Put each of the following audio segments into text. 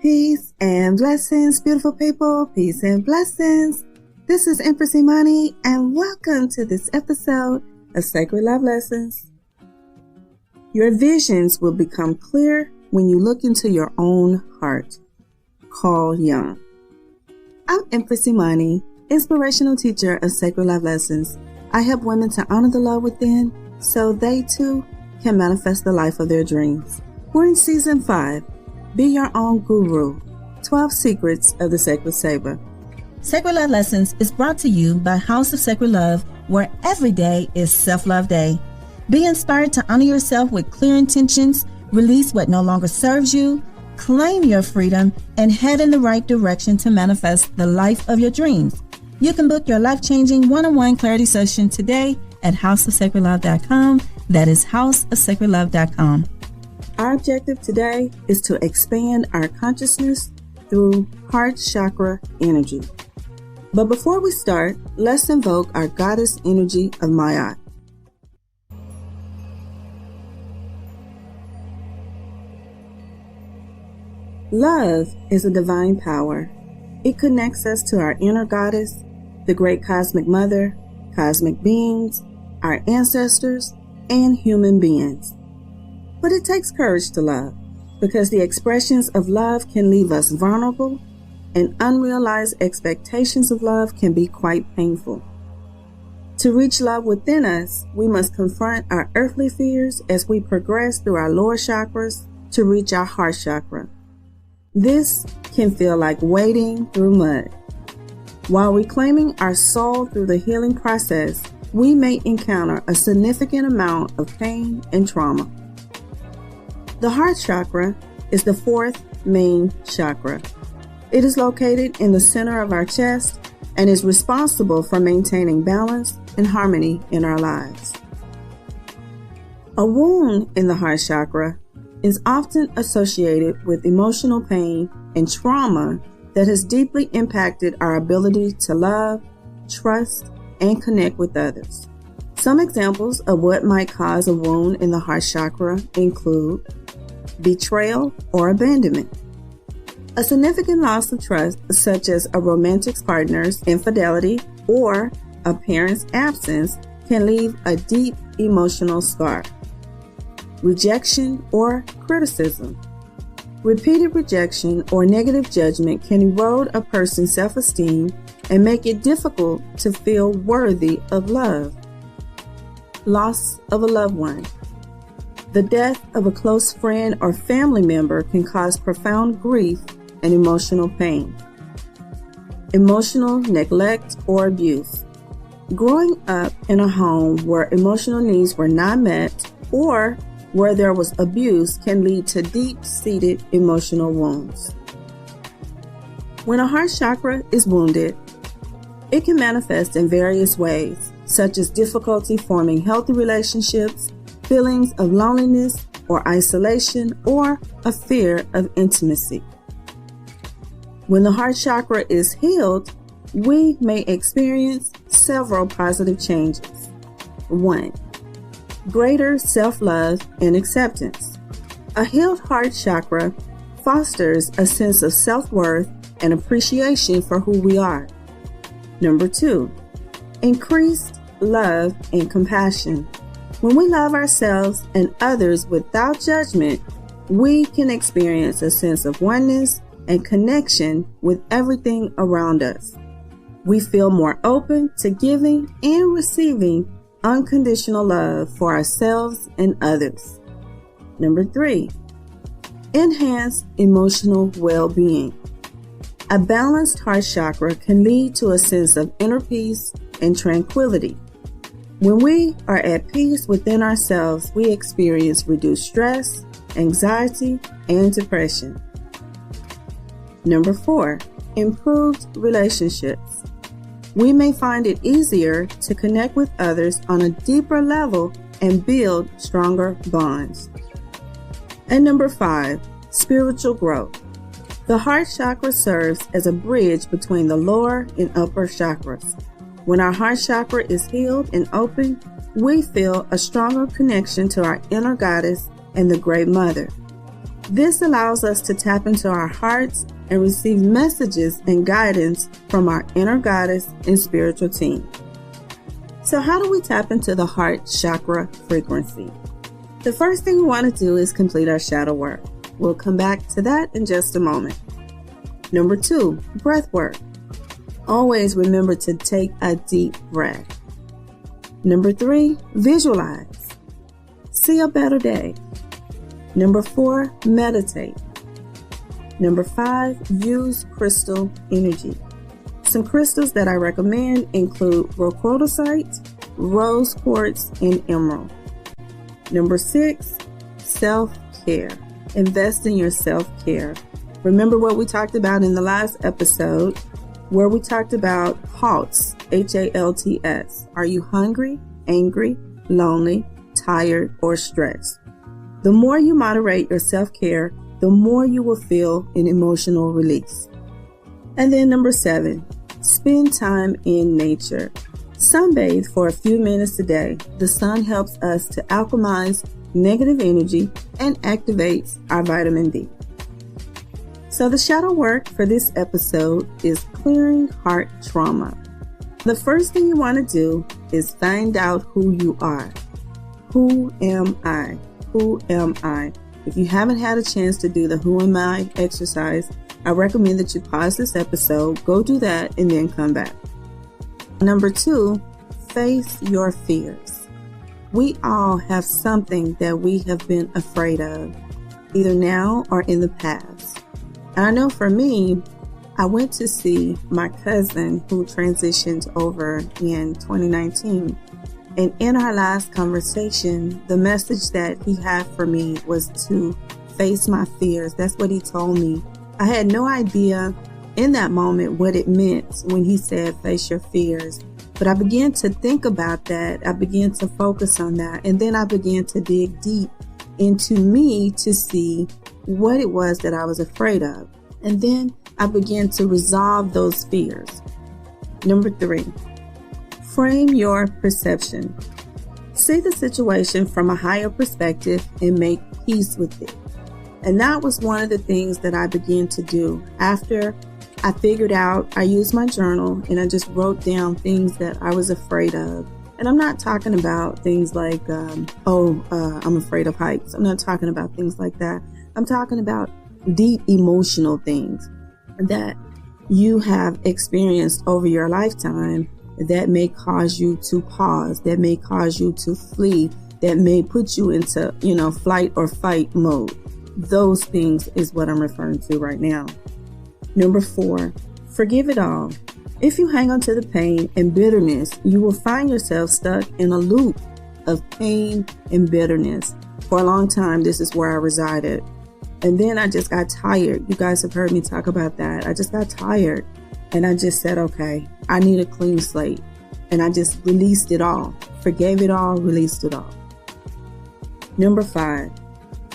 Peace and blessings, beautiful people. Peace and blessings. This is Empress Imani, and welcome to this episode of Sacred Love Lessons. Your visions will become clear when you look into your own heart. Carl Jung. I'm Empress Imani, inspirational teacher of Sacred Love Lessons. I help women to honor the love within so they too can manifest the life of their dreams. We're in season 5. Be your own guru. 12 secrets of the Sacred Saber. Sacred Love Lessons is brought to you by House of Sacred Love, where every day is Self-Love Day. Be inspired to honor yourself with clear intentions, release what no longer serves you, claim your freedom, and head in the right direction to manifest the life of your dreams. You can book your life-changing one-on-one clarity session today at houseofsacredlove.com. That is houseofsacredlove.com. Our objective today is to expand our consciousness through heart chakra energy. But before we start, let's invoke our goddess energy of Maya. Love is a divine power. It connects us to our inner goddess, the great cosmic mother, cosmic beings, our ancestors, and human beings. But it takes courage to love, because the expressions of love can leave us vulnerable, and unrealized expectations of love can be quite painful. To reach love within us, we must confront our earthly fears as we progress through our lower chakras to reach our heart chakra. This can feel like wading through mud. While reclaiming our soul through the healing process, we may encounter a significant amount of pain and trauma. The heart chakra is the fourth main chakra. It is located in the center of our chest and is responsible for maintaining balance and harmony in our lives. A wound in the heart chakra is often associated with emotional pain and trauma that has deeply impacted our ability to love, trust, and connect with others. Some examples of what might cause a wound in the heart chakra include betrayal or abandonment. A significant loss of trust, such as a romantic partner's infidelity or a parent's absence, can leave a deep emotional scar. Rejection or criticism. Repeated rejection or negative judgment can erode a person's self-esteem and make it difficult to feel worthy of love. Loss of a loved one. The death of a close friend or family member can cause profound grief and emotional pain. Emotional neglect or abuse. Growing up in a home where emotional needs were not met or where there was abuse can lead to deep-seated emotional wounds. When a heart chakra is wounded, it can manifest in various ways, such as difficulty forming healthy relationships, feelings of loneliness or isolation, or a fear of intimacy. When the heart chakra is healed, we may experience several positive changes. 1. Greater self-love and acceptance. A healed heart chakra fosters a sense of self-worth and appreciation for who we are. 2. Increased love and compassion. When we love ourselves and others without judgment, we can experience a sense of oneness and connection with everything around us. We feel more open to giving and receiving unconditional love for ourselves and others. 3. Enhanced emotional well-being. A balanced heart chakra can lead to a sense of inner peace and tranquility. When we are at peace within ourselves, we experience reduced stress, anxiety, and depression. 4. Improved relationships. We may find it easier to connect with others on a deeper level and build stronger bonds. And 5. Spiritual growth. The heart chakra serves as a bridge between the lower and upper chakras. When our heart chakra is healed and open, we feel a stronger connection to our inner goddess and the Great Mother. This allows us to tap into our hearts and receive messages and guidance from our inner goddess and spiritual team. So how do we tap into the heart chakra frequency? The first thing we want to do is complete our shadow work. We'll come back to that in just a moment. Number 2, breath work. Always remember to take a deep breath. Number 3, visualize. See a better day. Number 4, meditate. Number 5, use crystal energy. Some crystals that I recommend include rhodochrosite, rose quartz, and emerald. Number 6, self-care. Invest in your self-care. Remember what we talked about in the last episode, where we talked about HALTS, HALTS. Are you hungry, angry, lonely, tired, or stressed? The more you moderate your self-care, the more you will feel an emotional release. And then number 7, spend time in nature. Sunbathe for a few minutes a day. The sun helps us to alchemize negative energy and activates our vitamin D. So the shadow work for this episode is clearing heart trauma. The first thing you want to do is find out who you are. Who am I? Who am I? If you haven't had a chance to do the Who Am I exercise, I recommend that you pause this episode, go do that, and then come back. Number 2, face your fears. We all have something that we have been afraid of, either now or in the past. And I know for me, I went to see my cousin who transitioned over in 2019. And in our last conversation, the message that he had for me was to face my fears. That's what he told me. I had no idea in that moment what it meant when he said face your fears. But I began to think about that. I began to focus on that. And then I began to dig deep into me to see what it was that I was afraid of. And then I began to resolve those fears. Number 3, frame your perception. See the situation from a higher perspective and make peace with it. And that was one of the things that I began to do after I figured out. I used my journal and I just wrote down things that I was afraid of. And I'm not talking about things like, I'm afraid of heights. I'm not talking about things like that. I'm talking about deep emotional things that you have experienced over your lifetime that may cause you to pause, that may cause you to flee, that may put you into, flight or fight mode. Those things is what I'm referring to right now. Number 4, forgive it all. If you hang on to the pain and bitterness, you will find yourself stuck in a loop of pain and bitterness. For a long time, this is where I resided. And then I just got tired. You guys have heard me talk about that. I just got tired. And I just said, okay, I need a clean slate. And I just released it all. Forgave it all, released it all. Number 5,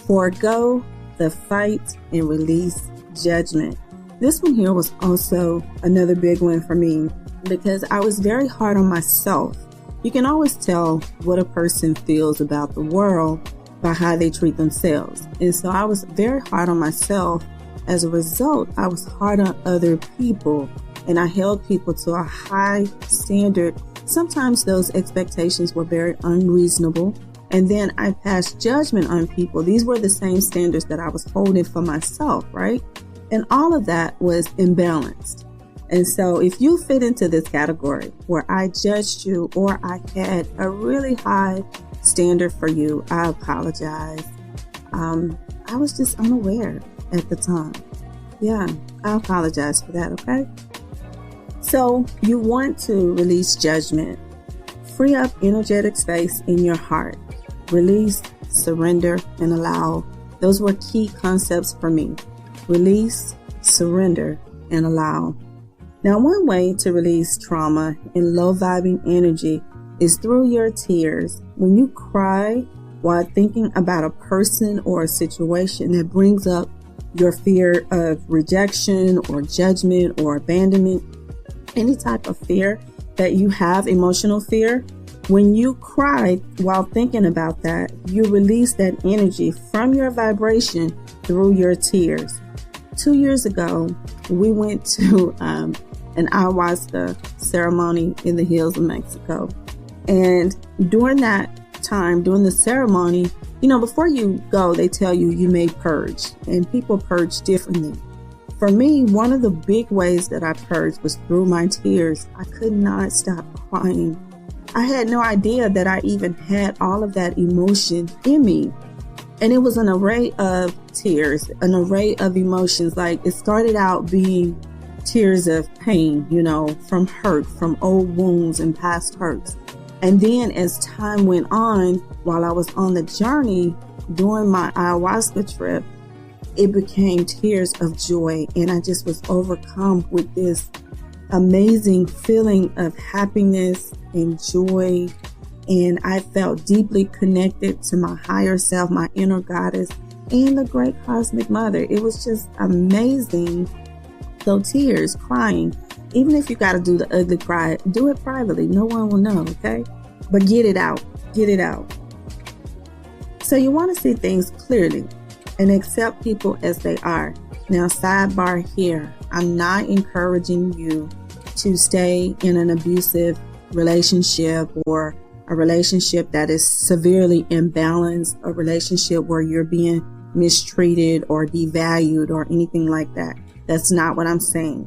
forego the fight and release judgment. This one here was also another big one for me because I was very hard on myself. You can always tell what a person feels about the world by how they treat themselves. And so I was very hard on myself. As a result, I was hard on other people and I held people to a high standard. Sometimes those expectations were very unreasonable. And then I passed judgment on people. These were the same standards that I was holding for myself, right? And all of that was imbalanced. And so if you fit into this category where I judged you or I had a really high standard for you, I apologize. I was just unaware at the time. Yeah, I apologize for that, okay? So you want to release judgment. Free up energetic space in your heart. Release, surrender, and allow. Those were key concepts for me. Release, surrender, and allow. Now, one way to release trauma and low-vibing energy is through your tears. When you cry while thinking about a person or a situation that brings up your fear of rejection or judgment or abandonment, any type of fear that you have, emotional fear, when you cry while thinking about that, you release that energy from your vibration through your tears. 2 years ago, we went to an ayahuasca ceremony in the hills of Mexico. And during that time, during the ceremony, before you go, they tell you you may purge, and people purge differently. For me, one of the big ways that I purged was through my tears. I could not stop crying. I had no idea that I even had all of that emotion in me. And it was an array of tears, an array of emotions. Like, it started out being tears of pain, from hurt, from old wounds and past hurts. And then as time went on, while I was on the journey during my ayahuasca trip, it became tears of joy. And I just was overcome with this amazing feeling of happiness and joy. And I felt deeply connected to my higher self, my inner goddess, and the great cosmic mother. It was just amazing. So tears, crying, even if you got to do the ugly cry, do it privately. No one will know, okay? But get it out. Get it out. So you want to see things clearly and accept people as they are. Now, sidebar here. I'm not encouraging you to stay in an abusive relationship or a relationship that is severely imbalanced, a relationship where you're being mistreated or devalued or anything like that. That's not what I'm saying.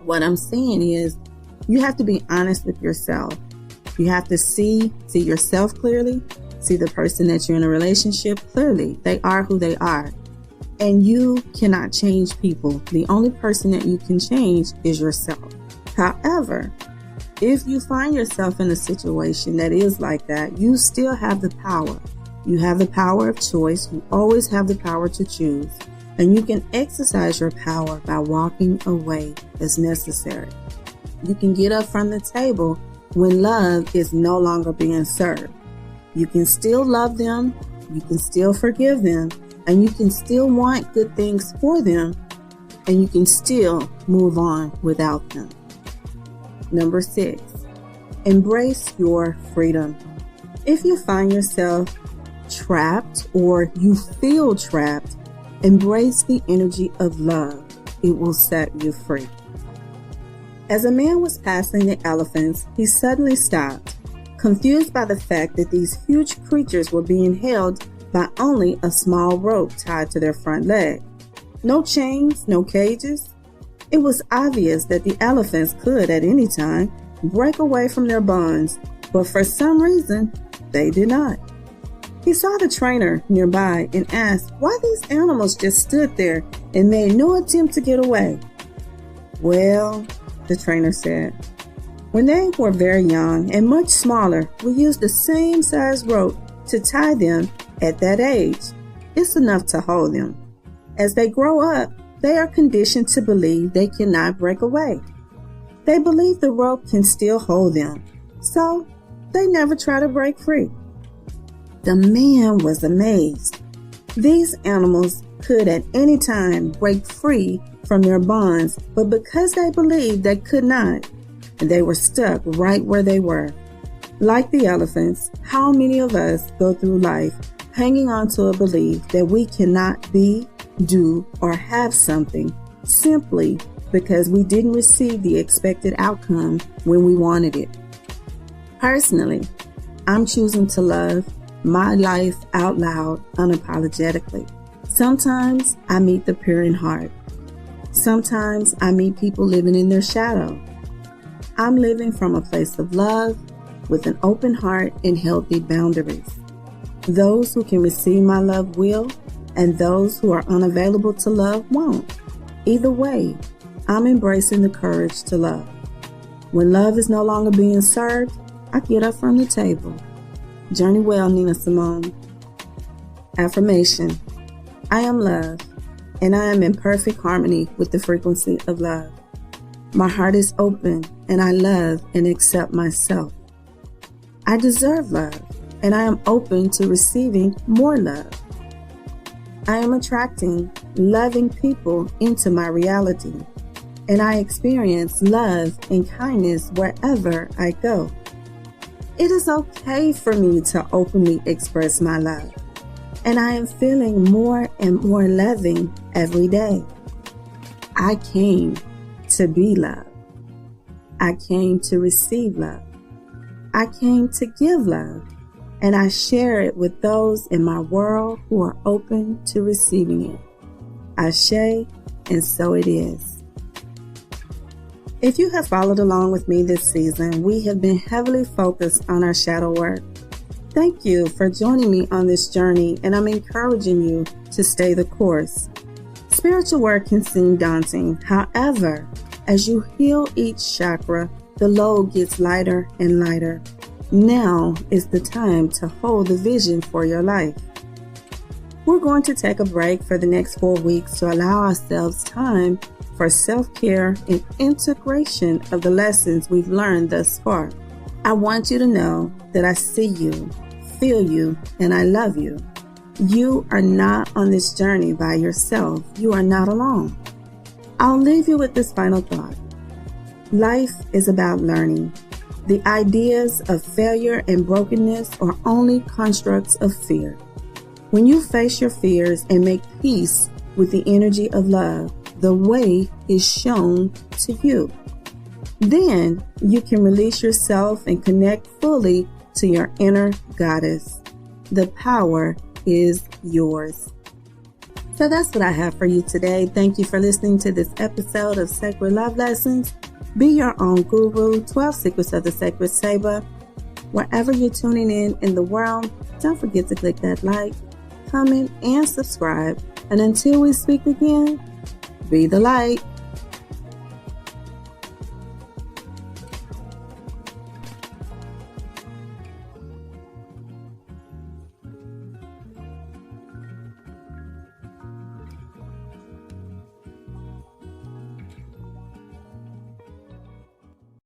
What I'm saying is you have to be honest with yourself. You have to see yourself clearly, see the person that you're in a relationship clearly. They are who they are. And you cannot change people. The only person that you can change is yourself. However, if you find yourself in a situation that is like that, you still have the power. You have the power of choice. You always have the power to choose. And you can exercise your power by walking away as necessary. You can get up from the table when love is no longer being served. You can still love them. You can still forgive them. And you can still want good things for them. And you can still move on without them. Number 6, embrace your freedom. If you find yourself trapped or you feel trapped, embrace the energy of love. It will set you free. As a man was passing the elephants, he suddenly stopped, confused by the fact that these huge creatures were being held by only a small rope tied to their front leg. No chains, no cages. It was obvious that the elephants could, at any time, break away from their bonds, but for some reason, they did not. He saw the trainer nearby and asked why these animals just stood there and made no attempt to get away. Well, the trainer said, when they were very young and much smaller, we used the same size rope to tie them at that age. It's enough to hold them. As they grow up, they are conditioned to believe they cannot break away. They believe the rope can still hold them, so they never try to break free. The man was amazed. These animals could at any time break free from their bonds, but because they believed they could not, they were stuck right where they were. Like the elephants, how many of us go through life hanging on to a belief that we cannot be, do, or have something simply because we didn't receive the expected outcome when we wanted it. Personally, I'm choosing to love my life out loud, unapologetically. Sometimes I meet the pure in heart. Sometimes I meet people living in their shadow. I'm living from a place of love with an open heart and healthy boundaries. Those who can receive my love will, and those who are unavailable to love won't. Either way, I'm embracing the courage to love. When love is no longer being served, I get up from the table. Journey well, Nina Simone. Affirmation: I am love, and I am in perfect harmony with the frequency of love. My heart is open, and I love and accept myself. I deserve love, and I am open to receiving more love. I am attracting loving people into my reality, and I experience love and kindness wherever I go. It is okay for me to openly express my love. and I am feeling more and more loving every day. I came to be loved. I came to receive love. I came to give love, and I share it with those in my world who are open to receiving it. Ashe, and so it is. If you have followed along with me this season, we have been heavily focused on our shadow work. Thank you for joining me on this journey, and I'm encouraging you to stay the course. Spiritual work can seem daunting. However, as you heal each chakra, the load gets lighter and lighter. Now is the time to hold the vision for your life. We're going to take a break for the next 4 weeks to allow ourselves time for self-care and integration of the lessons we've learned thus far. I want you to know that I see you, feel you, and I love you. You are not on this journey by yourself. You are not alone. I'll leave you with this final thought. Life is about learning. The ideas of failure and brokenness are only constructs of fear. When you face your fears and make peace with the energy of love, the way is shown to you. Then you can release yourself and connect fully to your inner goddess. The power is yours. So that's what I have for you today. Thank you for listening to this episode of Sacred Love Lessons. Be your own guru, 12 Secrets of the Sacred Saber. Wherever you're tuning in the world, don't forget to click that like, comment, and subscribe. And until we speak again, be the light.